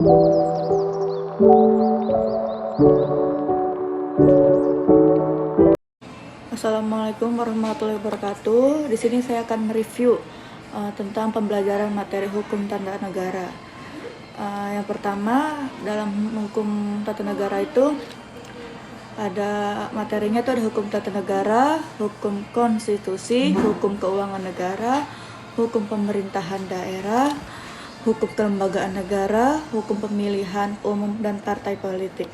Assalamualaikum warahmatullahi wabarakatuh. Di sini saya akan mereview tentang pembelajaran materi hukum tata negara. Yang pertama, dalam hukum tata negara itu ada materinya itu ada hukum tata negara, hukum konstitusi, hukum keuangan negara, hukum pemerintahan daerah, hukum kelembagaan negara, hukum pemilihan umum dan partai politik.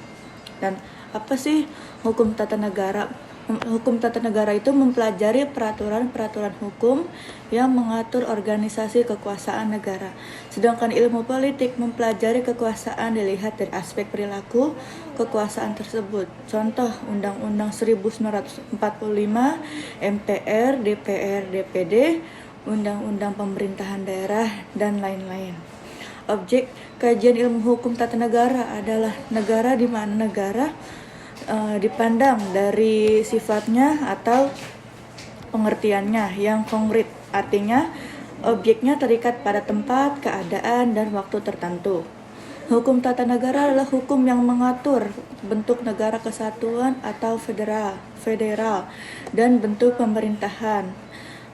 Dan apa sih hukum tata negara? Hukum tata negara itu mempelajari peraturan-peraturan hukum yang mengatur organisasi kekuasaan negara. Sedangkan ilmu politik mempelajari kekuasaan dilihat dari aspek perilaku kekuasaan tersebut. Contoh Undang-Undang 1945, MPR, DPR, DPD, Undang-Undang Pemerintahan Daerah, dan lain-lain. Objek kajian ilmu hukum tata negara adalah negara di mana negara dipandang dari sifatnya atau pengertiannya yang konkret, artinya objeknya terikat pada tempat, keadaan, dan waktu tertentu. Hukum tata negara adalah hukum yang mengatur bentuk negara kesatuan atau federal dan bentuk pemerintahan,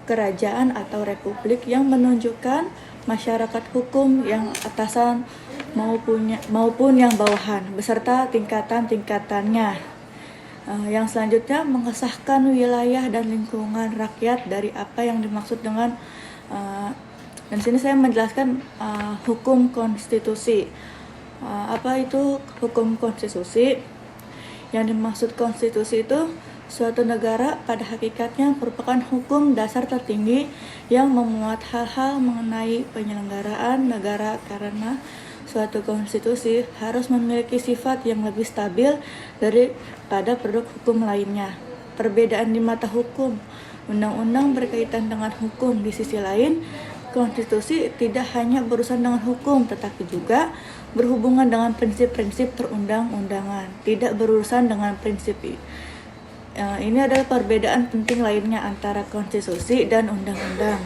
kerajaan atau republik yang menunjukkan masyarakat hukum yang atasan maupun yang bawahan beserta tingkatan-tingkatannya. Yang selanjutnya mengesahkan wilayah dan lingkungan rakyat dari apa yang dimaksud dengan dan sini saya menjelaskan hukum konstitusi. Apa itu hukum konstitusi? Yang dimaksud konstitusi itu suatu negara pada hakikatnya merupakan hukum dasar tertinggi yang memuat hal-hal mengenai penyelenggaraan negara, karena suatu konstitusi harus memiliki sifat yang lebih stabil daripada produk hukum lainnya. Perbedaan di mata hukum, undang-undang berkaitan dengan hukum. Di sisi lain, konstitusi tidak hanya berurusan dengan hukum, tetapi juga berhubungan dengan prinsip-prinsip perundang-undangan, tidak berurusan dengan prinsip. Ini adalah perbedaan penting lainnya antara konstitusi dan undang-undang.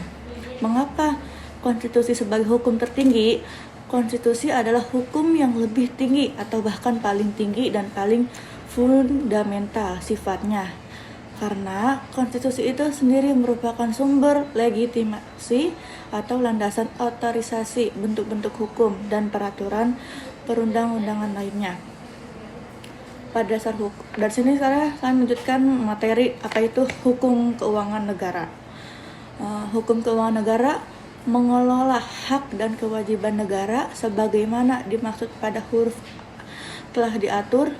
Mengapa konstitusi sebagai hukum tertinggi? Konstitusi adalah hukum yang lebih tinggi atau bahkan paling tinggi dan paling fundamental sifatnya. Karena konstitusi itu sendiri merupakan sumber legitimasi atau landasan otorisasi bentuk-bentuk hukum dan peraturan perundang-undangan lainnya. Pada dasar hukum, dari sini saya akan menunjukkan materi apa itu hukum keuangan negara. Hukum keuangan negara mengelola hak dan kewajiban negara sebagaimana dimaksud pada huruf A telah diatur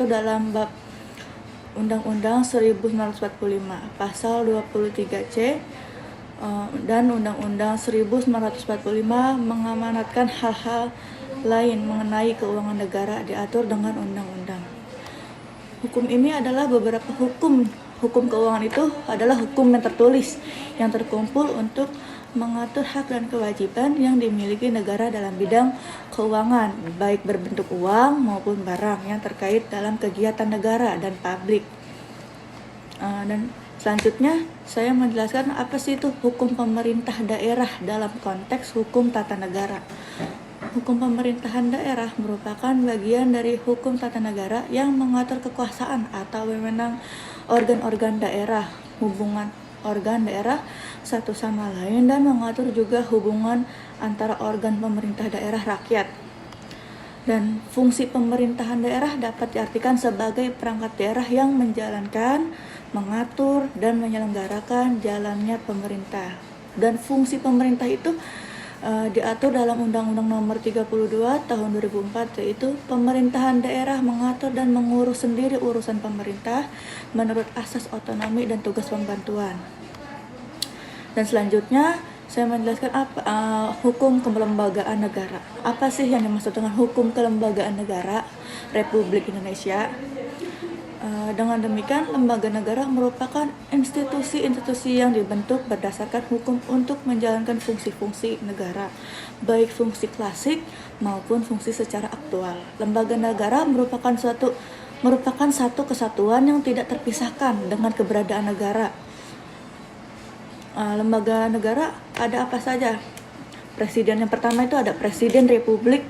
dalam bab Undang-Undang 1945 pasal 23C dan Undang-Undang 1945 mengamanatkan hal-hal lain mengenai keuangan negara diatur dengan undang-undang. Hukum ini adalah beberapa hukum keuangan itu adalah hukum yang tertulis yang terkumpul untuk mengatur hak dan kewajiban yang dimiliki negara dalam bidang keuangan, baik berbentuk uang maupun barang yang terkait dalam kegiatan negara dan publik. Dan selanjutnya saya menjelaskan apa sih itu hukum pemerintah daerah dalam konteks hukum tata negara. Hukum pemerintahan daerah merupakan bagian dari hukum tata negara yang mengatur kekuasaan atau wewenang organ-organ daerah, hubungan organ daerah satu sama lain, dan mengatur juga hubungan antara organ pemerintah daerah rakyat. Dan fungsi pemerintahan daerah dapat diartikan sebagai perangkat daerah yang menjalankan, mengatur, dan menyelenggarakan jalannya pemerintah. Dan fungsi pemerintah itu diatur dalam Undang-Undang Nomor 32 Tahun 2004, yaitu pemerintahan daerah mengatur dan mengurus sendiri urusan pemerintah menurut asas otonomi dan tugas pembantuan. Dan selanjutnya saya menjelaskan hukum kelembagaan negara. Apa sih yang dimaksud dengan hukum kelembagaan negara Republik Indonesia? Dengan demikian, lembaga negara merupakan institusi-institusi yang dibentuk berdasarkan hukum untuk menjalankan fungsi-fungsi negara, baik fungsi klasik maupun fungsi secara aktual. Lembaga negara merupakan satu kesatuan yang tidak terpisahkan dengan keberadaan negara. Lembaga negara ada apa saja? Presiden yang pertama itu ada Presiden Republik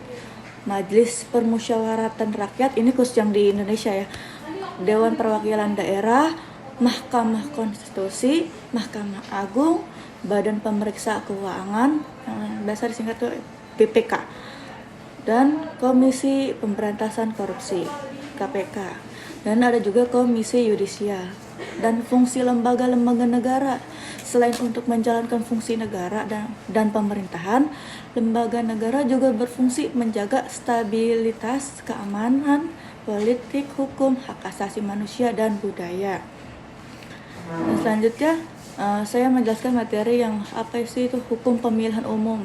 Majelis Permusyawaratan Rakyat, ini khusus yang di Indonesia ya, Dewan Perwakilan Daerah, Mahkamah Konstitusi, Mahkamah Agung, Badan Pemeriksa Keuangan, yang biasa disingkat tuh BPK, dan Komisi Pemberantasan Korupsi, KPK. Dan ada juga Komisi Yudisial. Dan fungsi lembaga-lembaga negara, selain untuk menjalankan fungsi negara dan pemerintahan, lembaga negara juga berfungsi menjaga stabilitas, keamanan, politik, hukum, hak asasi manusia, dan budaya. Dan selanjutnya saya menjelaskan materi yang apa sih itu hukum pemilihan umum.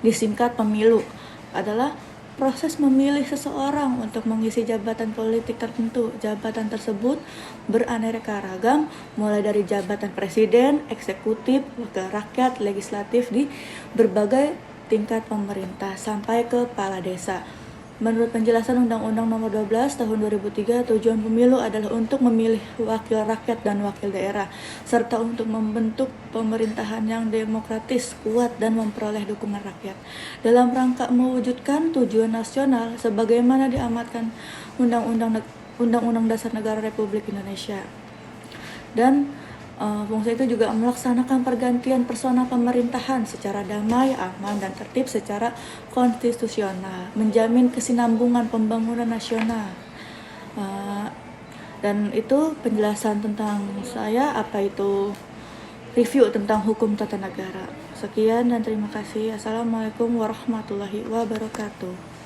Disingkat pemilu adalah proses memilih seseorang untuk mengisi jabatan politik tertentu. Jabatan tersebut beraneka ragam, mulai dari jabatan presiden, eksekutif, wakil rakyat, legislatif di berbagai tingkat pemerintah sampai ke kepala desa. Menurut penjelasan Undang-Undang Nomor 12 Tahun 2003, tujuan pemilu adalah untuk memilih wakil rakyat dan wakil daerah, serta untuk membentuk pemerintahan yang demokratis, kuat, dan memperoleh dukungan rakyat. Dalam rangka mewujudkan tujuan nasional sebagaimana diamatkan Undang-Undang Dasar Negara Republik Indonesia. Dan fungsi itu juga melaksanakan pergantian personal pemerintahan secara damai, aman, dan tertib secara konstitusional, menjamin kesinambungan pembangunan nasional. Dan itu penjelasan tentang saya, apa itu review tentang hukum tata negara. Sekian dan terima kasih. Assalamualaikum warahmatullahi wabarakatuh.